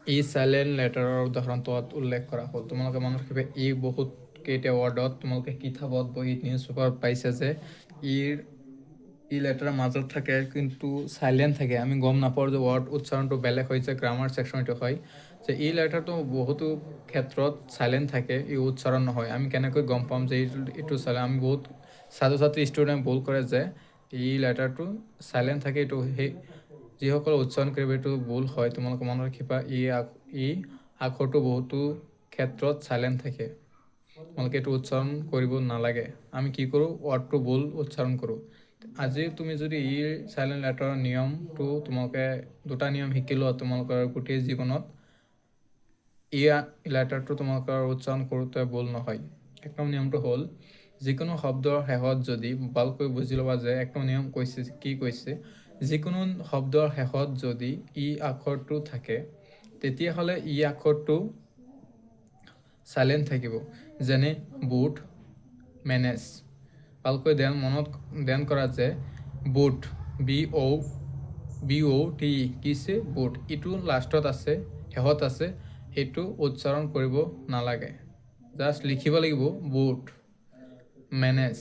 ই silent লেটাৰৰ উদাহৰণ তলত উল্লেখ কৰা হ'ল। তোমালোকে মনত ৰাখিবা, ই বহুত কেইটা ৱৰ্ডত তোমালোকে কিতাপত বহীত নিউজ পেপাৰত পাইছে যে ই লেটাৰৰ মাজত থাকে কিন্তু চাইলেণ্ট থাকে। আমি গম নাপাওঁ যে ৱৰ্ড উচ্চাৰণটো বেলেগ হৈছে। গ্ৰামাৰ ছেকশ্যন এইটো হয় যে ই লেটাৰটো বহুতো ক্ষেত্ৰত চাইলেণ্ট থাকে, ই উচ্চাৰণ নহয়। আমি কেনেকৈ গম পাম যে এইটো চাইলেণ্ট? আমি বহুত ছাত্ৰ ছাত্ৰী ষ্টুডেণ্ট ভুল কৰে যে ই লেটাৰটো চাইলেণ্ট থাকে, এইটো সেই যিসকল উচ্চাৰণ কৰিব এইটো ভুল হয়। তোমালোকে মনত ৰাখিবা, ই আখৰটো বহুতো ক্ষেত্ৰত চাইলেণ্ট থাকে। তোমালোকে এইটো উচ্চাৰণ কৰিব নালাগে। আমি কি কৰোঁ? ৱৰ্ডটো ভুল উচ্চাৰণ কৰোঁ। আজি তুমি যদি ই চাইলেণ্ট লেটাৰৰ নিয়মটো তোমালোকে দুটা নিয়ম শিকিলোৱা তোমালোকৰ গোটেই জীৱনত, ই লেটাৰটো তোমালোকৰ উচ্চাৰণ কৰোঁতে ভুল নহয়। এক নম্বৰ নিয়মটো হ'ল, যিকোনো শব্দৰ শেষত যদি, ভালকৈ বুজি ল'বা যে এক নম্বৰ নিয়ম কৈছে কি কৈছে, যিকোনো শব্দৰ শেষত যদি ই আখৰটো থাকে তেতিয়াহ'লে ই আখৰটো চাইলেণ্ট থাকিব। যেনে বুট, মেনেজ। ভালকৈ মনত ধ্যান কৰা যে বুট, BOT কিছে বুট, ইটো লাষ্টত আছে, শেষত আছে, এইটো উচ্চাৰণ কৰিব নালাগে। জাষ্ট লিখিব লাগিব বুট, মেনেজ।